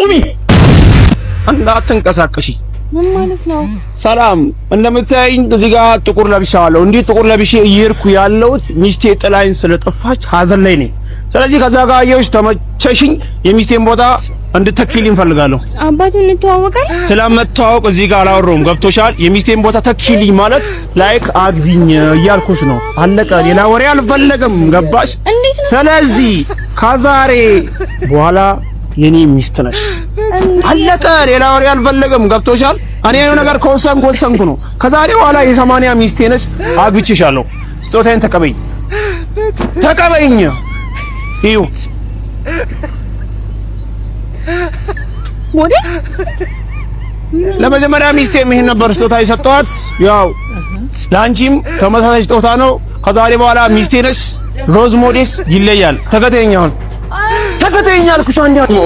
ቁሚ እንዳትንቀሳቀሺ ምን ማለት ነው? ሰላም እንደምታይኝ እዚህ ጋር ጥቁር ለብሻለሁ እንዴ ጥቁር ለብሼ እየሄድኩ ያለሁት ሚስቴ ጥላይን ስለጠፋች ሀዘን ላይ ነኝ ስለዚህ ከዛ ጋር አየሁሽ ተመቸሽኝ የሚስቴን ቦታ እንድትተኪልኝ ፈልጋለሁ አባቱን እንተዋወቃለን ስለመተዋወቅ እዚህ ጋር አላወራሁም ገብቶሻል የሚስቴን ቦታ ተኪልኝ ማለት ላይክ አግቢኝ እያልኩሽ ነው አለቀ ሌላ ወሬ አልፈለግም ገባሽ ስለዚህ ከዛሬ በኋላ የኔ ሚስት ነሽ አለቀ ሌላ ወሬ አልፈለግም ገብቶሻል እኔ የሆነ ነገር ከወሰንኩ ነው ከዛሬ በኋላ የ80 ሚስቴ ነሽ አግብቼሻለሁ ስጦታዬን ተቀበይኝ እዩ ሞዴስ ለመጀመሪያ ሚስቴ ምን ነበር ስጦታ የሰጠኋት ያው ላንቺም ተመሳሳይ ስጦታ ነው ከዛሬ በኋላ ሚስቴ ነሽ ሮዝ ሞዴስ ይለያል ተከተኛውን ተከተኛል ኩሻንዲያ ኖ